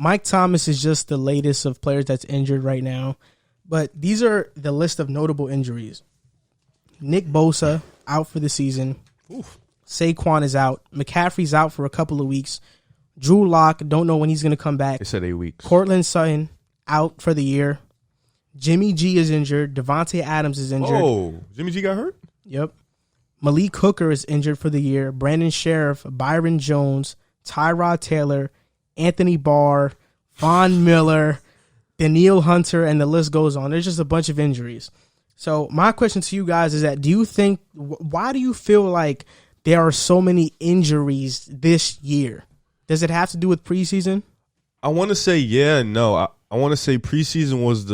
Mike Thomas is just the latest of players that's injured right now. But these are the list of notable injuries. Nick Bosa, out for the season. Oof. Saquon is out. McCaffrey's out for a couple of weeks. Drew Lock, don't know when he's going to come back. They said 8 weeks. Cortland Sutton, out for the year. Jimmy G is injured. Devontae Adams is injured. Oh, Jimmy G got hurt? Yep. Malik Hooker is injured for the year. Brandon Sheriff, Byron Jones, Tyrod Taylor, Anthony Barr, Von Miller, Daniil Hunter, and the list goes on. There's just a bunch of injuries. So my question to you guys is that why do you feel like there are so many injuries this year? Does it have to do with preseason? I want to say yeah and no. I want to say preseason was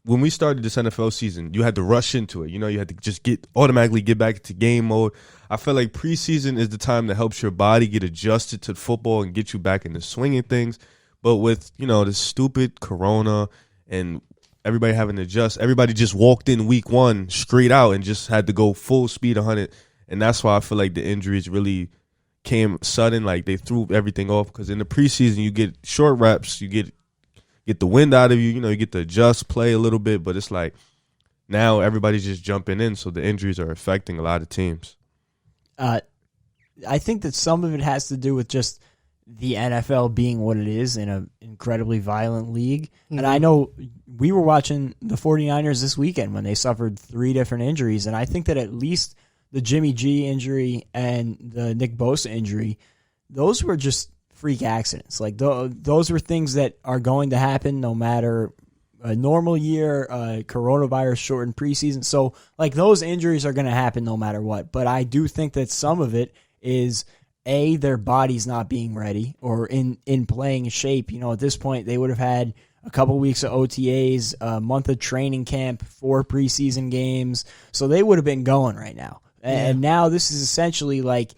when we started this NFL season, you had to rush into it. You had to just automatically get back into game mode. I feel like preseason is the time that helps your body get adjusted to football and get you back into swinging things. But with, this stupid corona and everybody having to adjust, everybody just walked in week 1 straight out and just had to go full speed 100. And that's why I feel like the injuries really came sudden. Like they threw everything off because in the preseason you get short reps, you get the wind out of you, you get to adjust, play a little bit, but it's like now everybody's just jumping in, so the injuries are affecting a lot of teams. I think that some of it has to do with just the NFL being what it is in an incredibly violent league. Mm-hmm. And I know we were watching the 49ers this weekend when they suffered 3 different injuries, and I think that at least the Jimmy G injury and the Nick Bosa injury, those were just freak accidents. Like those were things that are going to happen no matter a normal year, coronavirus shortened preseason. So like those injuries are going to happen no matter what. But I do think that some of it is their body's not being ready or in playing shape. At this point they would have had a couple weeks of OTAs, a month of training camp, 4 preseason games. So they would have been going right now. And now this is essentially like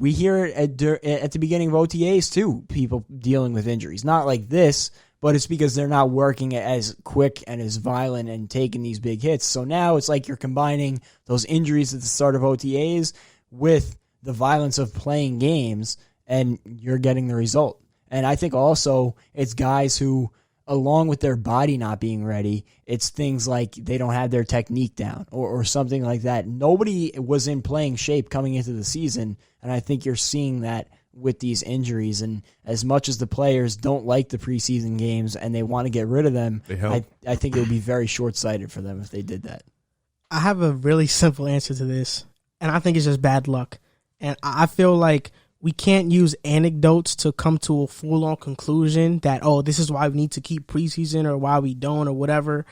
we hear at the beginning of OTAs too, people dealing with injuries. Not like this, but it's because they're not working as quick and as violent and taking these big hits. So now it's like you're combining those injuries at the start of OTAs with the violence of playing games, and you're getting the result. And I think also it's guys who, along with their body not being ready, it's things like they don't have their technique down or something like that. Nobody was in playing shape coming into the season, and I think you're seeing that with these injuries. And as much as the players don't like the preseason games and they want to get rid of them, I think it would be very short-sighted for them if they did that. I have a really simple answer to this, and I think it's just bad luck. And I feel like we can't use anecdotes to come to a full-on conclusion that, this is why we need to keep preseason or why we don't or whatever.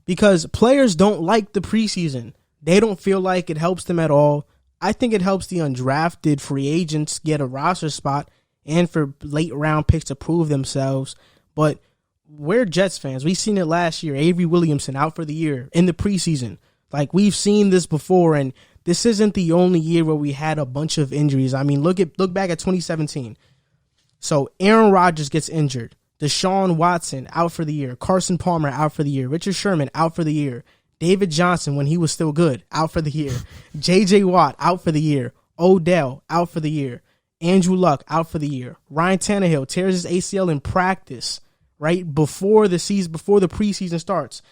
Because players don't like the preseason. They don't feel like it helps them at all. I think it helps the undrafted free agents get a roster spot and for late-round picks to prove themselves. But we're Jets fans. We've seen it last year. Avery Williamson out for the year in the preseason. Like, we've seen this before, and this isn't the only year where we had a bunch of injuries. I mean, look back at 2017. So Aaron Rodgers gets injured. Deshaun Watson out for the year. Carson Palmer out for the year. Richard Sherman out for the year. David Johnson, when he was still good, out for the year. J.J. Watt out for the year. Odell out for the year. Andrew Luck out for the year. Ryan Tannehill tears his ACL in practice right before the preseason starts.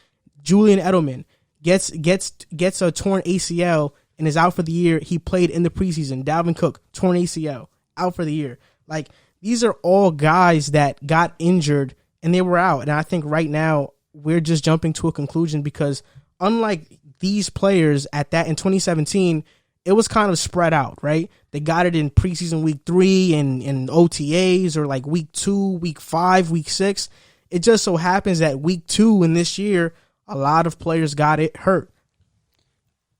Julian Edelman gets a torn ACL and is out for the year. He played in the preseason. Dalvin Cook, torn ACL, out for the year. Like, these are all guys that got injured and they were out. And I think right now we're just jumping to a conclusion because unlike these players in 2017, it was kind of spread out, right? They got it in preseason week 3 and OTAs or like week 2, week 5, week 6. It just so happens that week 2 in this year, a lot of players got it hurt.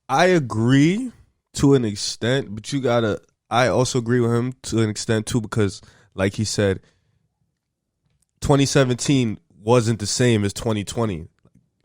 I agree to an extent, but I also agree with him to an extent too, because like he said, 2017 wasn't the same as 2020.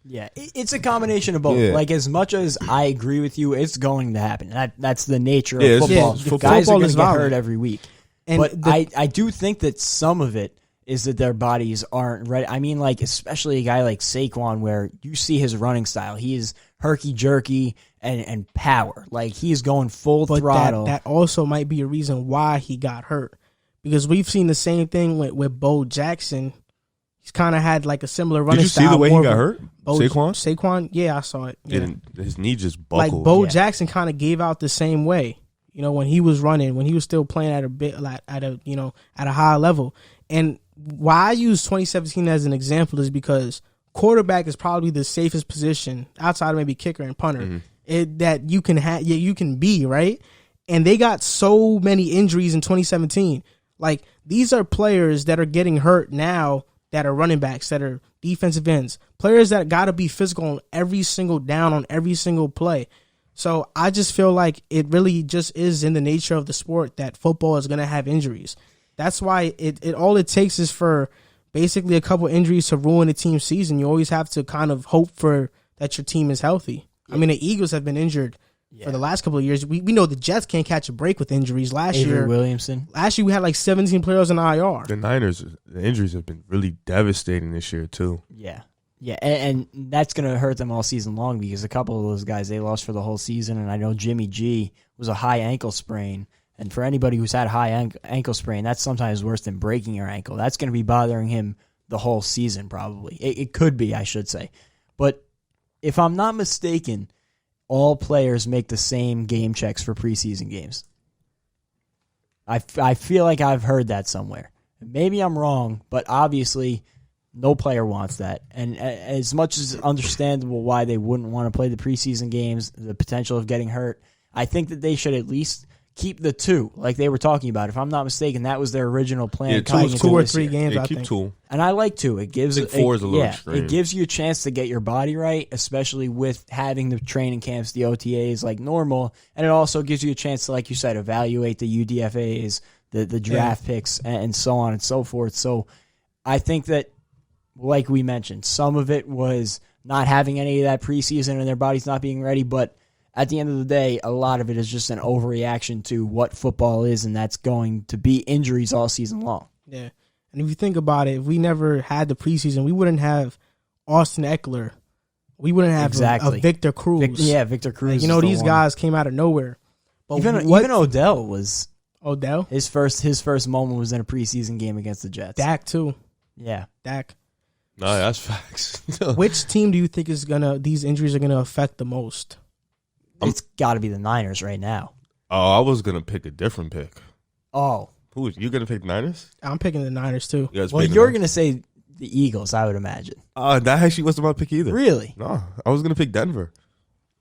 Yeah, it's a combination of both. Yeah. Like, as much as I agree with you, it's going to happen. That's the nature of football. Yeah, guys football are going to get violent. hurt every week. And I do think that some of it is that their bodies aren't ready. I mean, like, especially a guy like Saquon, where you see his running style. He is herky-jerky and power. Like, he is going full throttle. That also might be a reason why he got hurt. because we've seen the same thing with Bo Jackson. He's kind of had like a similar running Did you style. see the way he got hurt? Saquon, yeah, I saw it. Yeah. His knee just Like buckled. Bo Jackson kind of gave out the same way. You know, when he was running, when he was still playing at a high level. And why I use 2017 as an example is because quarterback is probably the safest position outside of maybe kicker and punter that you can be, right? And they got so many injuries in 2017. Like, these are players that are getting hurt now that are running backs, that are defensive ends, players that got to be physical on every single down, on every single play. So I just feel like it really just is in the nature of the sport that football is going to have injuries. That's why it all it takes is for basically a couple injuries to ruin a team's season. You always have to kind of hope for that your team is healthy. Yeah. I mean, the Eagles have been injured for the last couple of years. We know the Jets can't catch a break with injuries. Avery Williamson. Last year we had like 17 players on IR. The Niners, the injuries have been really devastating this year too. Yeah. Yeah, and that's going to hurt them all season long because a couple of those guys, they lost for the whole season. And I know Jimmy G was a high ankle sprain. And for anybody who's had a high ankle sprain, that's sometimes worse than breaking your ankle. That's going to be bothering him the whole season probably. It could be, I should say. But if I'm not mistaken, all players make the same game checks for preseason games. I feel like I've heard that somewhere. Maybe I'm wrong, but obviously no player wants that. And as much as it's understandable why they wouldn't want to play the preseason games, the potential of getting hurt, I think that they should at least keep the two, like they were talking about. If I'm not mistaken, that was their original plan. Yeah, two or three games, I think. Two. And I like two. It gives four is a little extreme. It gives you a chance to get your body right, especially with having the training camps, the OTAs like normal, and it also gives you a chance to, like you said, evaluate the UDFAs, the draft picks, and so on and so forth. So I think that, like we mentioned, some of it was not having any of that preseason and their bodies not being ready, but at the end of the day, a lot of it is just an overreaction to what football is, and that's going to be injuries all season long. Yeah. And if you think about it, if we never had the preseason, we wouldn't have Austin Eckler. We wouldn't have a Victor Cruz. Victor Cruz. Like, these guys came out of nowhere. But even Odell was... Odell? His first moment was in a preseason game against the Jets. Dak, too. Yeah. Dak. No, that's facts. Which team do you think these injuries are going to affect the most? It's got to be the Niners right now. Oh, I was going to pick a different pick. Oh. You going to pick Niners? I'm picking the Niners, too. Well, you're going to say the Eagles, I would imagine. That actually wasn't my pick either. Really? No, I was going to pick Denver.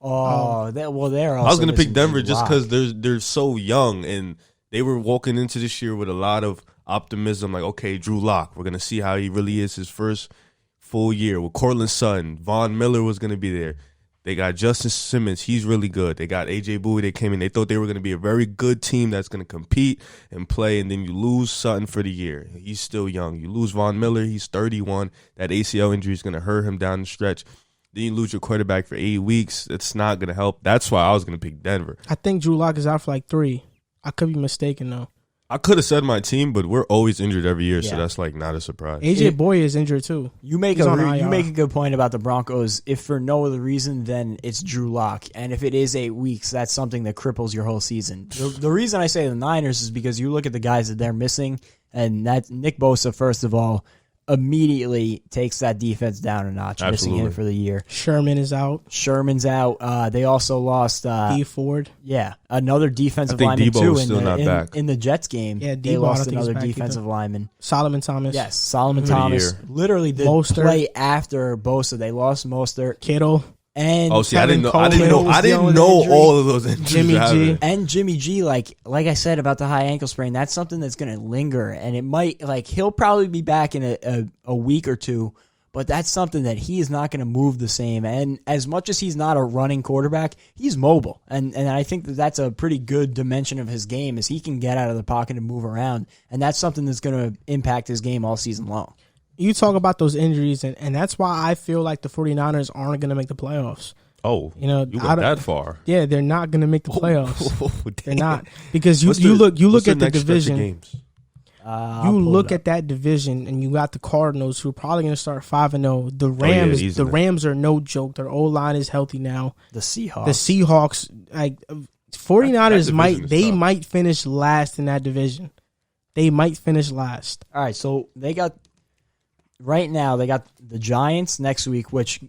They're also I was going to pick Denver just because they're so young, and they were walking into this year with a lot of optimism. Like, okay, Drew Lock, we're going to see how he really is his first full year. With Cortland Sutton, Von Miller was going to be there. They got Justin Simmons. He's really good. They got A.J. Bowie. They came in. They thought they were going to be a very good team that's going to compete and play, and then you lose Sutton for the year. He's still young. You lose Von Miller. He's 31. That ACL injury is going to hurt him down the stretch. Then you lose your quarterback for 8 weeks. It's not going to help. That's why I was going to pick Denver. I think Drew Lock is out for like 3. I could be mistaken, though. I could have said my team, but we're always injured every year, so that's like not a surprise. AJ Bowie is injured too. You make a good point about the Broncos. If for no other reason, then it's Drew Lock, and if it is 8 weeks, that's something that cripples your whole season. The reason I say the Niners is because you look at the guys that they're missing, and that's Nick Bosa. First of all, immediately takes that defense down a notch, missing him for the year. Sherman's out. They also lost D Ford. Yeah, another defensive lineman too. In the Jets game, yeah, they lost another defensive lineman. Solomon Thomas. Yes, Solomon Thomas. Literally the play after Bosa, they lost Mostert, Kittle. And I didn't know all of those injuries. Jimmy G. And Jimmy G, like I said about the high ankle sprain, that's something that's going to linger, and it might, he'll probably be back in a week or two, but that's something that he is not going to move the same. And as much as he's not a running quarterback, he's mobile, and I think that's a pretty good dimension of his game, is he can get out of the pocket and move around, and that's something that's going to impact his game all season long. You talk about those injuries, and that's why I feel like the 49ers aren't going to make the playoffs. Oh, you went that far? Yeah, they're not going to make the playoffs. They're not, because you look at the division. Games? You look at that division, and you got the Cardinals, who are probably going to start 5-0. The Rams, the Rams are no joke. Their O-line is healthy now. The Seahawks, 49ers might finish last in that division. they might finish last. All right, so right now they got the Giants next week, which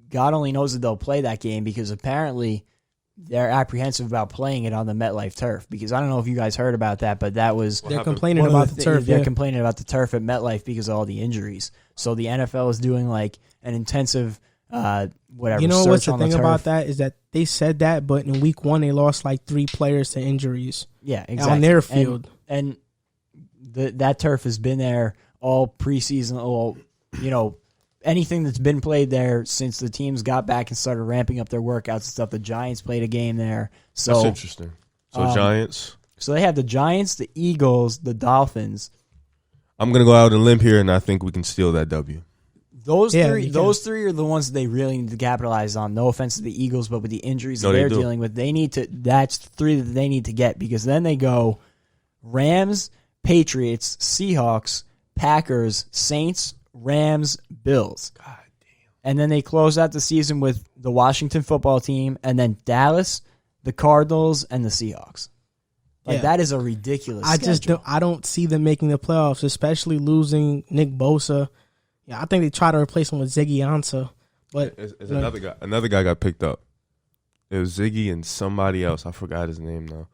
God only knows that they'll play that game because apparently they're apprehensive about playing it on the MetLife turf. Because I don't know if you guys heard about that, but that was They're complaining about the turf. They're complaining about the turf at MetLife because of all the injuries. So the NFL is doing like an intensive whatever. You know search what's the on thing turf. about that is that they said that, but in week 1 they lost like 3 players to injuries. Yeah, exactly. On their field. And that turf has been there all preseason, anything that's been played there since the teams got back and started ramping up their workouts and stuff. The Giants played a game there. So That's interesting. So Giants. So they have the Giants, the Eagles, the Dolphins. I'm going to go out on a limb here, and I think we can steal that W. Those three are the ones that they really need to capitalize on. No offense to the Eagles, but with the injuries that they're dealing with, that's 3 that they need to get because then they go Rams, Patriots, Seahawks, Packers, Saints, Rams, Bills. God damn. And then they close out the season with the Washington football team and then Dallas, the Cardinals, and the Seahawks. That is a ridiculous schedule. I don't see them making the playoffs, especially losing Nick Bosa. Yeah, I think they try to replace him with Ziggy Ansah. But it's another guy. Another guy got picked up. It was Ziggy and somebody else. I forgot his name now.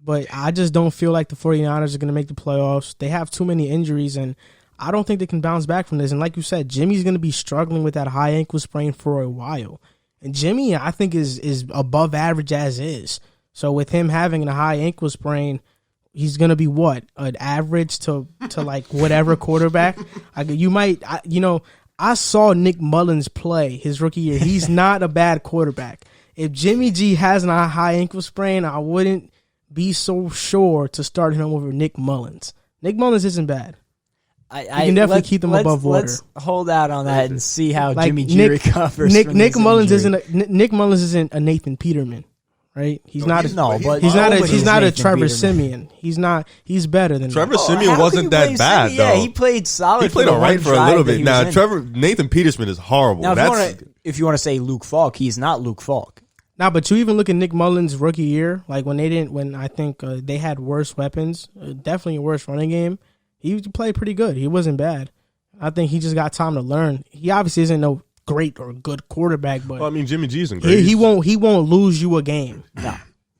But I just don't feel like the 49ers are going to make the playoffs. They have too many injuries, and I don't think they can bounce back from this. And like you said, Jimmy's going to be struggling with that high ankle sprain for a while. And Jimmy, I think, is above average as is. So with him having a high ankle sprain, he's going to be what? An average to like whatever quarterback? I saw Nick Mullins play his rookie year. He's not a bad quarterback. If Jimmy G has a high ankle sprain, I wouldn't be so sure to start him over Nick Mullins. Nick Mullins isn't bad. You can definitely keep them above water. Let's hold out on that and see how Jimmy G recovers. Nick Mullins isn't a Nathan Peterman, right? He's not a Trevor Siemian. He's better than Trevor Siemian wasn't that bad though. Yeah, he played solid. He played all right for a little bit. Now Nathan Peterman is horrible. Now if you want to say Luke Falk, he's not Luke Falk. Now, but you even look at Nick Mullins' rookie year, like when I think they had worse weapons, definitely a worse running game. He played pretty good. He wasn't bad. I think he just got time to learn. He obviously isn't no great or good quarterback, but Jimmy G isn't great. He won't lose you a game. No,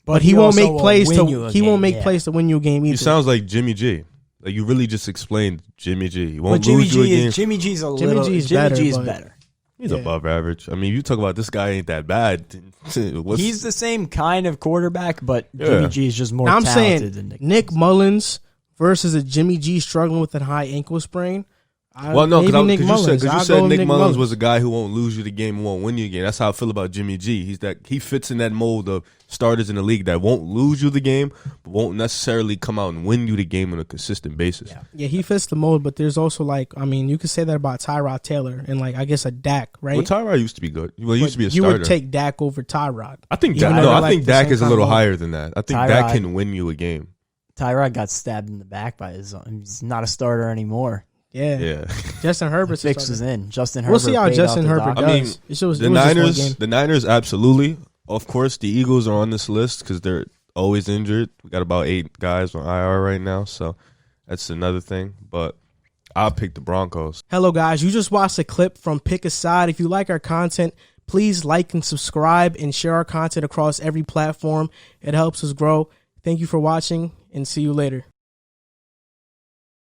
but he won't make plays to win you a game either. He sounds like Jimmy G. Like you really just explaid Jimmy G. He won't lose you a game. Jimmy G's better. He's above average. I mean, you talk about this guy ain't that bad. He's the same kind of quarterback, but Jimmy G is just more talented than Nick Mullins versus a Jimmy G struggling with a high ankle sprain. Because you said Nick Mullins was a guy who won't lose you the game and won't win you the game. That's how I feel about Jimmy G. He fits in that mold of starters in the league that won't lose you the game, but won't necessarily come out and win you the game on a consistent basis. Yeah, he fits the mold, but there's also you could say that about Tyrod Taylor and I guess a Dak, right? Well, Tyrod used to be good. Well, he used to be a starter. You would take Dak over Tyrod. I think Dak is a little higher than that. I think Dak can win you a game. Tyrod got stabbed in the back by his own. He's not a starter anymore. Yeah. Justin Herbert fixes in. Justin Herbert. We'll see how Justin Herbert does. The Niners, absolutely. Of course, the Eagles are on this list because they're always injured. We got about 8 guys on IR right now, so that's another thing. But I'll pick the Broncos. Hello, guys. You just watched a clip from Pick a Side. If you like our content, please like and subscribe and share our content across every platform. It helps us grow. Thank you for watching, and see you later.